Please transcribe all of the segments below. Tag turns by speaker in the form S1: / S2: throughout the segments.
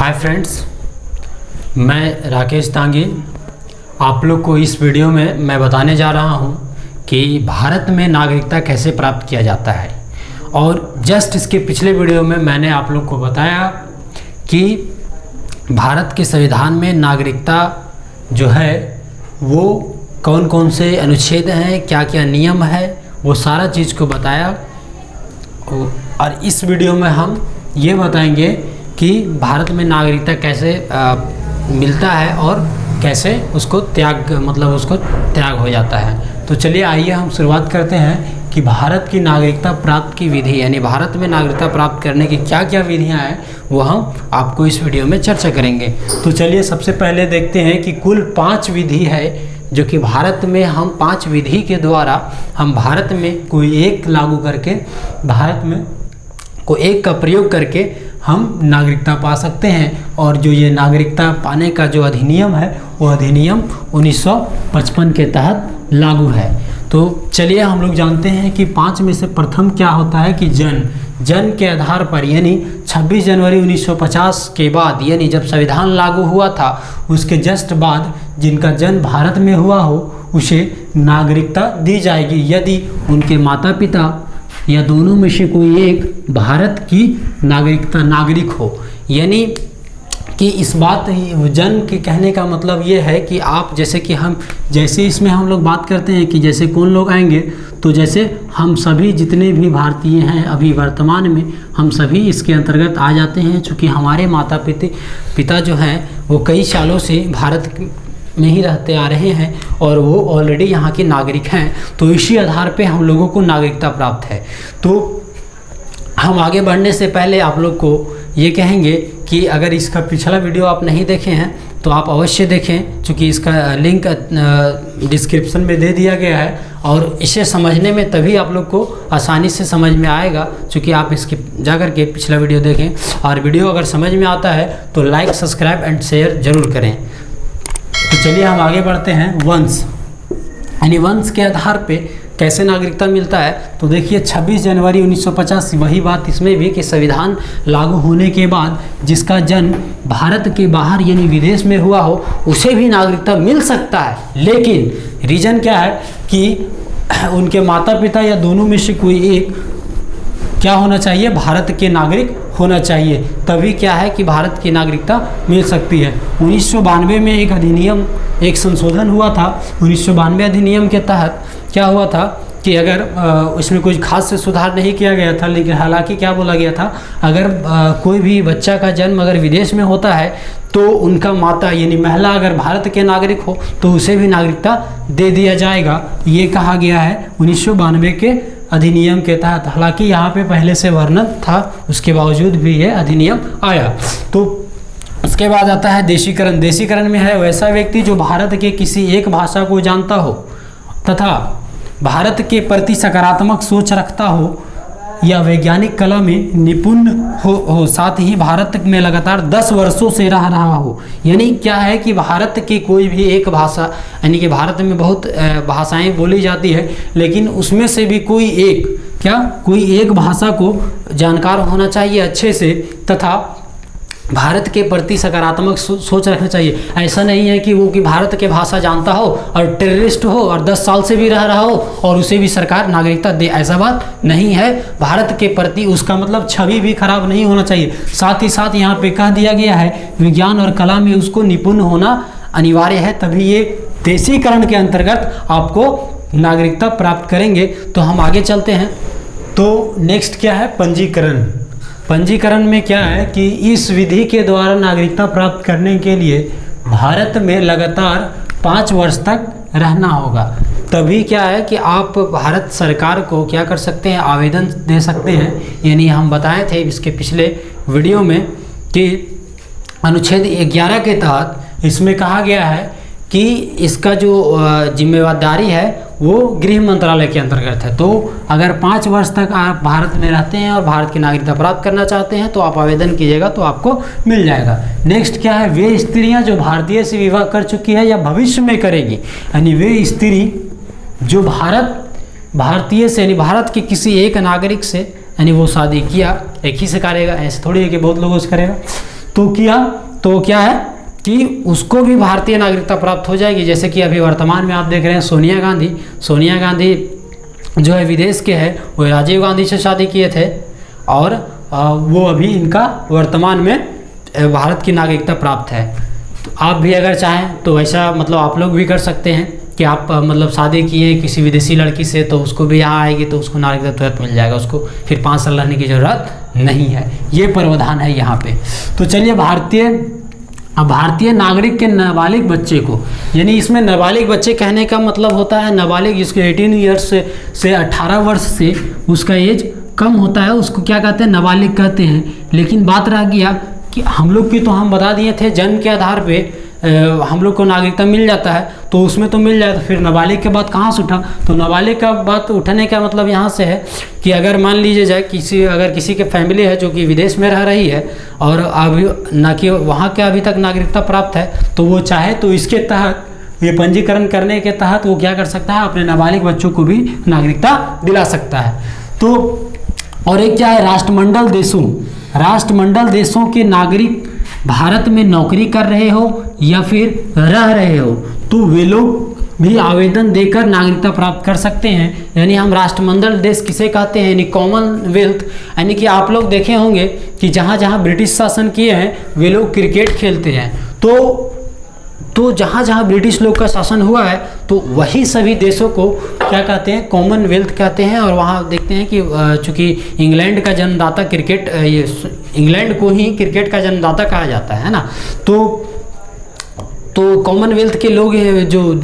S1: Hi friends, मैं राकेश तांगी। आप लोग को इस वीडियो में मैं बताने जा रहा हूं कि भारत में नागरिकता कैसे प्राप्त किया जाता है। और जस्ट इसके पिछले वीडियो में मैंने आप लोग को बताया कि भारत के संविधान में नागरिकता जो है वो कौन कौन से अनुच्छेद हैं, क्या क्या नियम है, वो सारा चीज़ को बताया। और इस वीडियो में हम ये बताएंगे कि भारत में नागरिकता कैसे मिलता है और कैसे उसको त्याग हो जाता है। तो चलिए आइए हम शुरुआत करते हैं कि भारत की नागरिकता प्राप्त की विधि, यानी भारत में नागरिकता प्राप्त करने की क्या क्या विधियां हैं वो हम आपको इस वीडियो में चर्चा करेंगे। तो चलिए सबसे पहले देखते हैं कि कुल 5 विधि है जो कि भारत में हम 5 विधि के द्वारा हम भारत में कोई एक लागू करके, भारत में कोई एक का प्रयोग करके हम नागरिकता पा सकते हैं। और जो ये नागरिकता पाने का जो अधिनियम है वो अधिनियम 1955 के तहत लागू है। तो चलिए हम लोग जानते हैं कि 5 में से प्रथम क्या होता है कि जन्म के आधार पर, यानी 26 जनवरी 1950 के बाद, यानी जब संविधान लागू हुआ था उसके जस्ट बाद जिनका जन्म भारत में हुआ हो उसे नागरिकता दी जाएगी यदि उनके माता पिता या दोनों में से कोई एक भारत की नागरिक हो। यानी कि इस बात जन्म के कहने का मतलब ये है कि आप जैसे इसमें हम लोग बात करते हैं कि जैसे कौन लोग आएंगे, तो जैसे हम सभी जितने भी भारतीय हैं अभी वर्तमान में हम सभी इसके अंतर्गत आ जाते हैं। चूँकि हमारे माता पिता जो हैं वो कई सालों से भारत में ही रहते आ रहे हैं और वो ऑलरेडी यहाँ के नागरिक हैं, तो इसी आधार पे हम लोगों को नागरिकता प्राप्त है। तो हम आगे बढ़ने से पहले आप लोग को ये कहेंगे कि अगर इसका पिछला वीडियो आप नहीं देखे हैं तो आप अवश्य देखें, क्योंकि इसका लिंक डिस्क्रिप्शन में दे दिया गया है। और इसे समझने में तभी आप लोग को आसानी से समझ में आएगा, क्योंकि आप इसके जाकर के पिछला वीडियो देखें। और वीडियो अगर समझ में आता है तो लाइक, सब्सक्राइब एंड शेयर ज़रूर करें। तो चलिए हम आगे बढ़ते हैं। वंश, यानी वंश के आधार पे कैसे नागरिकता मिलता है। तो देखिए 26 जनवरी 1950, वही बात इसमें भी कि संविधान लागू होने के बाद जिसका जन्म भारत के बाहर यानी विदेश में हुआ हो उसे भी नागरिकता मिल सकता है। लेकिन रीज़न क्या है कि उनके माता पिता या दोनों में से कोई एक क्या होना चाहिए, भारत के नागरिक होना चाहिए, तभी क्या है कि भारत की नागरिकता मिल सकती है। 1992 में एक संशोधन हुआ था। 1992 अधिनियम के तहत क्या हुआ था कि अगर उसमें कुछ खास से सुधार नहीं किया गया था, लेकिन हालांकि क्या बोला गया था, अगर कोई भी बच्चा का जन्म अगर विदेश में होता है तो उनका माता यानी महिला अगर भारत के नागरिक हो तो उसे भी नागरिकता दे दिया जाएगा, ये कहा गया है 1992 के अधिनियम के तहत। हालांकि यहाँ पे पहले से वर्णन था, उसके बावजूद भी ये अधिनियम आया। तो उसके बाद आता है देशीकरण। देशीकरण में है वैसा व्यक्ति जो भारत के किसी एक भाषा को जानता हो तथा भारत के प्रति सकारात्मक सोच रखता हो या वैज्ञानिक कला में निपुण हो, साथ ही भारत में लगातार 10 वर्षों से रह रहा हो। यानी क्या है कि भारत की कोई भी एक भाषा, यानी कि भारत में बहुत भाषाएं बोली जाती है, लेकिन उसमें से भी कोई एक भाषा को जानकार होना चाहिए अच्छे से, तथा भारत के प्रति सकारात्मक सोच रखना चाहिए। ऐसा नहीं है कि वो कि भारत के भाषा जानता हो और टेररिस्ट हो और 10 साल से भी रह रहा हो और उसे भी सरकार नागरिकता दे, ऐसा बात नहीं है। भारत के प्रति उसका मतलब छवि भी खराब नहीं होना चाहिए। साथ ही साथ यहाँ पे कह दिया गया है विज्ञान और कला में उसको निपुण होना अनिवार्य है, तभी ये देशीकरण के अंतर्गत आपको नागरिकता प्राप्त करेंगे। तो हम आगे चलते हैं। तो नेक्स्ट क्या है, पंजीकरण। पंजीकरण में क्या है कि इस विधि के द्वारा नागरिकता प्राप्त करने के लिए भारत में लगातार 5 वर्ष तक रहना होगा, तभी क्या है कि आप भारत सरकार को क्या कर सकते हैं, आवेदन दे सकते हैं। यानी हम बताए थे इसके पिछले वीडियो में कि अनुच्छेद 11 के तहत इसमें कहा गया है कि इसका जो जिम्मेदारी है वो गृह मंत्रालय के अंतर्गत है। तो अगर 5 वर्ष तक आप भारत में रहते हैं और भारत की नागरिकता प्राप्त करना चाहते हैं तो आप आवेदन कीजिएगा तो आपको मिल जाएगा। नेक्स्ट क्या है, वे स्त्रियां जो भारतीय से विवाह कर चुकी है या भविष्य में करेगी, यानी वे स्त्री जो भारतीय से यानी भारत के किसी एक नागरिक से यानी वो शादी किया, एक ही से करेगा, ऐसे थोड़ी है कि बहुत लोगों से करेगा। तो क्या है कि उसको भी भारतीय नागरिकता प्राप्त हो जाएगी। जैसे कि अभी वर्तमान में आप देख रहे हैं सोनिया गांधी जो है विदेश के हैं, वो राजीव गांधी से शादी किए थे और वो अभी इनका वर्तमान में भारत की नागरिकता प्राप्त है। तो आप भी अगर चाहें तो वैसा मतलब आप लोग भी कर सकते हैं कि आप मतलब शादी किए किसी विदेशी लड़की से, तो उसको भी यहाँ आएगी तो उसको नागरिकता तुरंत मिल जाएगा, उसको फिर 5 साल रहने की ज़रूरत नहीं है। ये प्रावधान है यहाँ पे। तो चलिए भारतीय नागरिक के नाबालिग बच्चे को, यानी इसमें नाबालिग बच्चे कहने का मतलब होता है नाबालिग जिसके 18 ईयर्स से 18 वर्ष से उसका एज कम होता है, उसको क्या कहते हैं, नाबालिग कहते हैं। लेकिन बात रह गया कि हम लोग की तो हम बता दिए थे जन्म के आधार पे हम लोग को नागरिकता मिल जाता है, तो उसमें तो मिल जाए, तो फिर नाबालिग के बात कहाँ से उठा। तो नाबालिग का बात उठाने का मतलब यहाँ से है कि अगर मान लीजिए जाए किसी के फैमिली है जो कि विदेश में रह रही है और अभी ना कि वहाँ के अभी तक नागरिकता प्राप्त है, तो वो चाहे तो इसके तहत ये पंजीकरण करने के तहत वो क्या कर सकता है, अपने नाबालिग बच्चों को भी नागरिकता दिला सकता है। तो और एक क्या है, राष्ट्रमंडल देशों के नागरिक भारत में नौकरी कर रहे हो या फिर रह रहे हो, तो वे लोग भी आवेदन देकर नागरिकता प्राप्त कर सकते हैं। यानी हम राष्ट्रमंडल देश किसे कहते हैं, यानी कॉमनवेल्थ, यानी कि आप लोग देखे होंगे कि जहाँ जहाँ ब्रिटिश शासन किए हैं वे लोग क्रिकेट खेलते हैं। तो जहाँ जहाँ ब्रिटिश लोग का शासन हुआ है तो वही सभी देशों को क्या कहते हैं, कॉमनवेल्थ कहते हैं। और वहाँ देखते हैं कि चूँकि इंग्लैंड का जन्मदाता क्रिकेट, ये इंग्लैंड को ही क्रिकेट का जन्मदाता कहा जाता है ना। तो कॉमनवेल्थ के लोग जो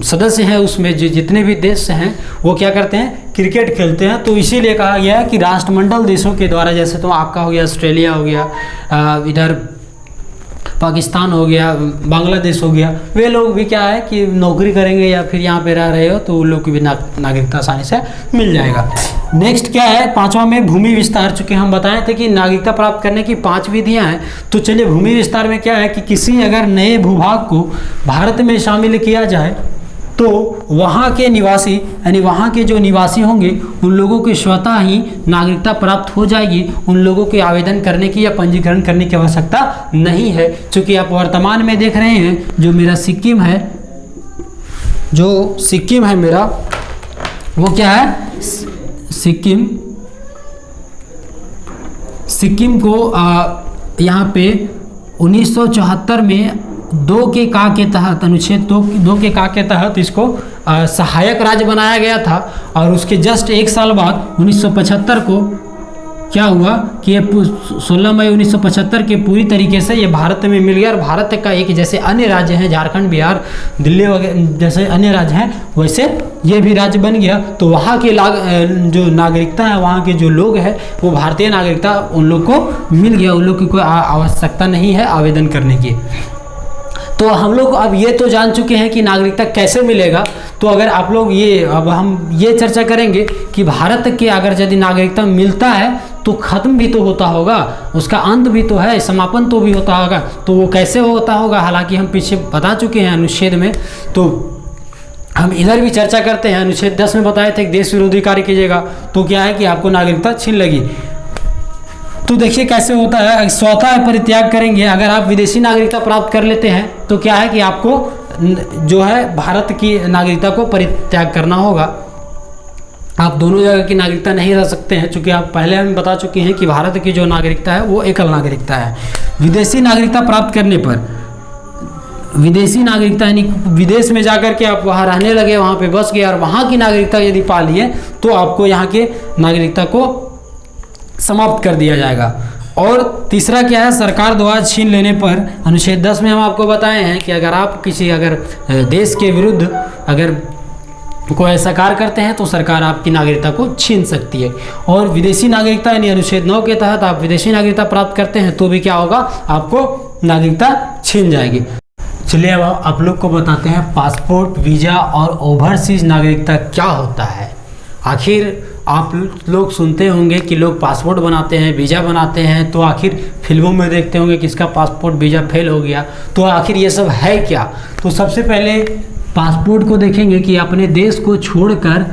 S1: सदस्य हैं उसमें जो जितने भी देश हैं वो क्या करते हैं, क्रिकेट खेलते हैं। तो इसीलिए कहा गया है कि राष्ट्रमंडल देशों के द्वारा, जैसे तो आपका हो गया ऑस्ट्रेलिया हो गया, इधर पाकिस्तान हो गया, बांग्लादेश हो गया, वे लोग भी क्या है कि नौकरी करेंगे या फिर यहाँ पे रह रहे हो तो उन लोग की भी नागरिकता आसानी से मिल जाएगा। नेक्स्ट क्या है, 5वां में भूमि विस्तार। चूँकि हम बताए थे कि नागरिकता प्राप्त करने की 5 विधियाँ हैं, तो चलिए भूमि विस्तार में क्या है कि किसी अगर नए भूभाग को भारत में शामिल किया जाए तो वहाँ के निवासी, यानी वहाँ के जो निवासी होंगे उन लोगों को स्वतः ही नागरिकता प्राप्त हो जाएगी। उन लोगों के आवेदन करने की या पंजीकरण करने की आवश्यकता नहीं है। क्योंकि आप वर्तमान में देख रहे हैं जो मेरा सिक्किम है मेरा, वो क्या है, सिक्किम को यहाँ पे 1974 में 2 के का के तहत, अनुच्छेद 2 के का के तहत इसको सहायक राज्य बनाया गया था। और उसके जस्ट 1 साल बाद 1975 को क्या हुआ कि ये 16 मई 1975 के पूरी तरीके से ये भारत में मिल गया। और भारत का एक जैसे अन्य राज्य हैं, झारखंड, बिहार, दिल्ली वगैरह जैसे अन्य राज्य हैं, वैसे ये भी राज्य बन गया। तो वहाँ के जो नागरिकता है, वहाँ के जो लोग हैं वो भारतीय नागरिकता उन लोग को मिल गया। उन लोग की कोई आवश्यकता नहीं है आवेदन करने की। तो हम लोग अब ये तो जान चुके हैं कि नागरिकता कैसे मिलेगा। तो अगर आप लोग अब हम ये चर्चा करेंगे कि भारत के अगर यदि नागरिकता मिलता है तो ख़त्म भी तो होता होगा, उसका अंत भी तो है, समापन तो भी होता होगा। तो वो कैसे होता होगा, हालांकि हम पीछे बता चुके हैं अनुच्छेद में, तो हम इधर भी चर्चा करते हैं। अनुच्छेद 10 में बताए थे कि देश विरोधी कार्य कीजिएगा तो क्या है कि आपको नागरिकता छीन लेगी। तो देखिए कैसे होता है, स्वतः परित्याग करेंगे। अगर आप विदेशी नागरिकता प्राप्त कर लेते हैं तो क्या है कि आपको जो है भारत की नागरिकता को परित्याग करना होगा। आप दोनों जगह की नागरिकता नहीं रह सकते हैं, क्योंकि आप पहले हम बता चुके हैं कि भारत की जो नागरिकता है वो एकल नागरिकता है। विदेशी नागरिकता प्राप्त करने पर, विदेशी नागरिकता यानी विदेश में जाकर के आप वहाँ रहने लगे, वहाँ पे बस गए और वहाँ की नागरिकता यदि पा लिए तो आपको यहाँ के नागरिकता को समाप्त कर दिया जाएगा। और तीसरा क्या है, सरकार द्वारा छीन लेने पर, अनुच्छेद 10 में हम आपको बताए हैं कि अगर आप किसी देश के विरुद्ध अगर कोई ऐसा कार्य करते हैं तो सरकार आपकी नागरिकता को छीन सकती है। और विदेशी नागरिकता यानी अनुच्छेद 9 के तहत आप विदेशी नागरिकता प्राप्त करते हैं तो भी क्या होगा, आपको नागरिकता छीन जाएगी। चलिए अब आप लोग को बताते हैं पासपोर्ट, वीज़ा और ओवरसीज नागरिकता क्या होता है। आखिर आप लोग सुनते होंगे कि लोग पासपोर्ट बनाते हैं, वीज़ा बनाते हैं, तो आखिर फिल्मों में देखते होंगे कि इसका पासपोर्ट वीज़ा फेल हो गया, तो आखिर ये सब है क्या। तो सबसे पहले पासपोर्ट को देखेंगे कि अपने देश को छोड़कर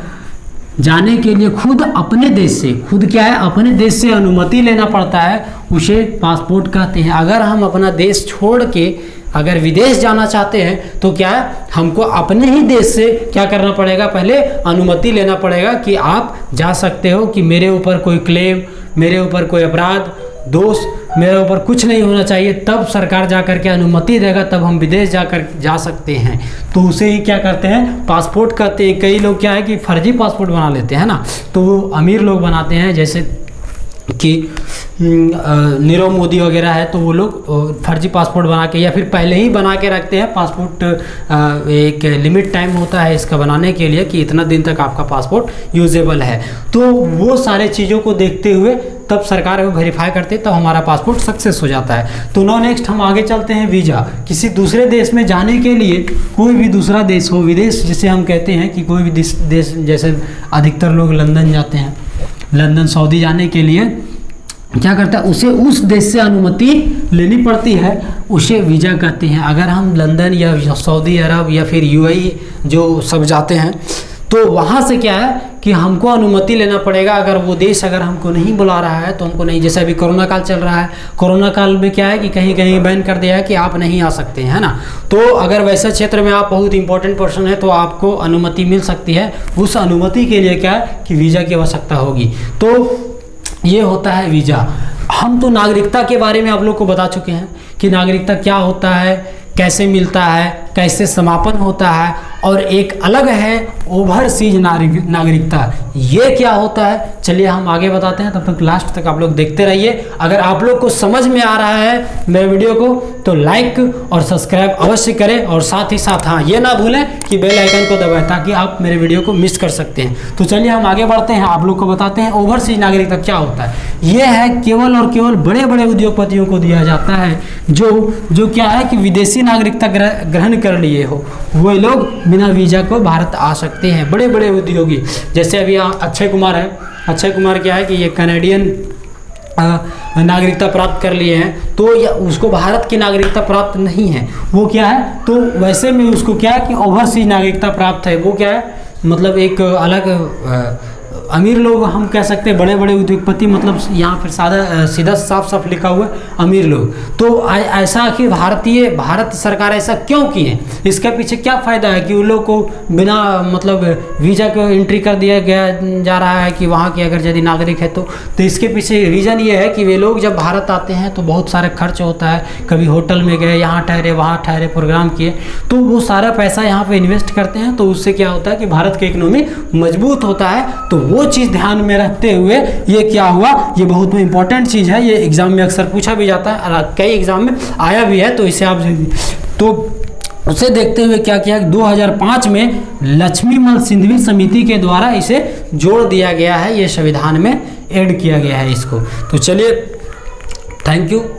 S1: जाने के लिए खुद अपने देश से, खुद क्या है, अपने देश से अनुमति लेना पड़ता है, उसे पासपोर्ट कहते हैं। अगर हम अपना देश छोड़ के अगर विदेश जाना चाहते हैं तो क्या है, हमको अपने ही देश से क्या करना पड़ेगा, पहले अनुमति लेना पड़ेगा कि आप जा सकते हो, कि मेरे ऊपर कोई क्लेम, मेरे ऊपर कोई अपराध दोष, मेरे ऊपर कुछ नहीं होना चाहिए, तब सरकार जा कर के अनुमति देगा, तब हम विदेश जा सकते हैं। तो उसे ही क्या करते हैं, पासपोर्ट कहते हैं। कई लोग क्या है कि फर्जी पासपोर्ट बना लेते हैं ना, तो वो अमीर लोग बनाते हैं, जैसे कि नीरव मोदी वगैरह है, तो वो लोग फर्जी पासपोर्ट बना के या फिर पहले ही बना के रखते हैं पासपोर्ट। एक लिमिट टाइम होता है इसका बनाने के लिए कि इतना दिन तक आपका पासपोर्ट यूजेबल है। तो वो सारे चीज़ों को देखते हुए तब सरकार को वेरीफाई करते तब हमारा पासपोर्ट सक्सेस हो जाता है। तो नो नेक्स्ट हम आगे चलते हैं। वीज़ा, किसी दूसरे देश में जाने के लिए, कोई भी दूसरा देश हो, विदेश जिसे हम कहते हैं कि कोई भी देश, जैसे अधिकतर लोग लंदन जाते हैं, लंदन सऊदी जाने के लिए क्या करता है, उसे उस देश से अनुमति लेनी पड़ती है, उसे वीज़ा कहते हैं। अगर हम लंदन या सऊदी अरब या फिर यूएई जो सब जाते हैं, तो वहाँ से क्या है कि हमको अनुमति लेना पड़ेगा। अगर वो देश अगर हमको नहीं बुला रहा है तो हमको नहीं, जैसे अभी कोरोना काल चल रहा है, कोरोना काल में क्या है कि कहीं कहीं बैन कर दिया है कि आप नहीं आ सकते हैं, है ना। तो अगर वैसे क्षेत्र में आप बहुत इंपॉर्टेंट पर्सन है तो आपको अनुमति मिल सकती है। उस अनुमति के लिए क्या है कि वीज़ा की आवश्यकता होगी। तो ये होता है वीज़ा। हम तो नागरिकता के बारे में आप लोग को बता चुके हैं कि नागरिकता क्या होता है, कैसे मिलता है, कैसे समापन होता है, और एक अलग है ओवरसीज नागरिकता। ये क्या होता है, चलिए हम आगे बताते हैं। तब तक लास्ट तक आप लोग देखते रहिए। अगर आप लोग को समझ में आ रहा है मेरे वीडियो को तो लाइक और सब्सक्राइब अवश्य करें, और साथ ही साथ हाँ ये ना भूलें कि बेल आइकन को दबाएं ताकि आप मेरे वीडियो को मिस कर सकते हैं। तो चलिए हम आगे बढ़ते हैं, आप लोग को बताते हैं ओवरसीज नागरिकता क्या होता है। ये है केवल और केवल बड़े बड़े उद्योगपतियों को दिया जाता है, जो क्या है कि विदेशी नागरिकता ग्रहण कर लिए हो, वो लोग बिना वीज़ा को भारत आ सकते हैं। बड़े बड़े उद्योगी, जैसे अभी अक्षय कुमार है, अक्षय कुमार क्या है कि ये कनाडियन नागरिकता प्राप्त कर लिए हैं, तो उसको भारत की नागरिकता प्राप्त नहीं है। वो क्या है, तो वैसे में उसको क्या है कि ओवरसीज नागरिकता प्राप्त है। वो क्या है, मतलब एक अलग अमीर लोग हम कह सकते हैं, बड़े बड़े उद्योगपति, मतलब यहाँ पर सीधा साफ साफ लिखा हुआ अमीर लोग। तो ऐसा आखिर भारत सरकार ऐसा क्यों की है, इसके पीछे क्या फ़ायदा है कि उन लोग को बिना मतलब वीज़ा को एंट्री कर दिया जा रहा है कि वहाँ के अगर यदि नागरिक है तो इसके पीछे रीज़न ये है कि वे लोग जब भारत आते हैं तो बहुत सारे खर्च होता है। कभी होटल में गए, यहाँ ठहरे, वहाँ ठहरे, प्रोग्राम किए, तो वो सारा पैसा यहाँ पर इन्वेस्ट करते हैं। तो उससे क्या होता है कि भारत की इकोनॉमी मजबूत होता है। तो वो चीज़ ध्यान में रखते हुए ये क्या हुआ, ये बहुत इंपॉर्टेंट चीज़ है, ये एग्जाम में अक्सर पूछा भी जाता है, कई एग्जाम में आया भी है। तो इसे आप तो उसे देखते हुए क्या किया, 2005 में लक्ष्मीमल सिंघवी समिति के द्वारा इसे जोड़ दिया गया है, ये संविधान में ऐड किया गया है इसको। तो चलिए, थैंक यू।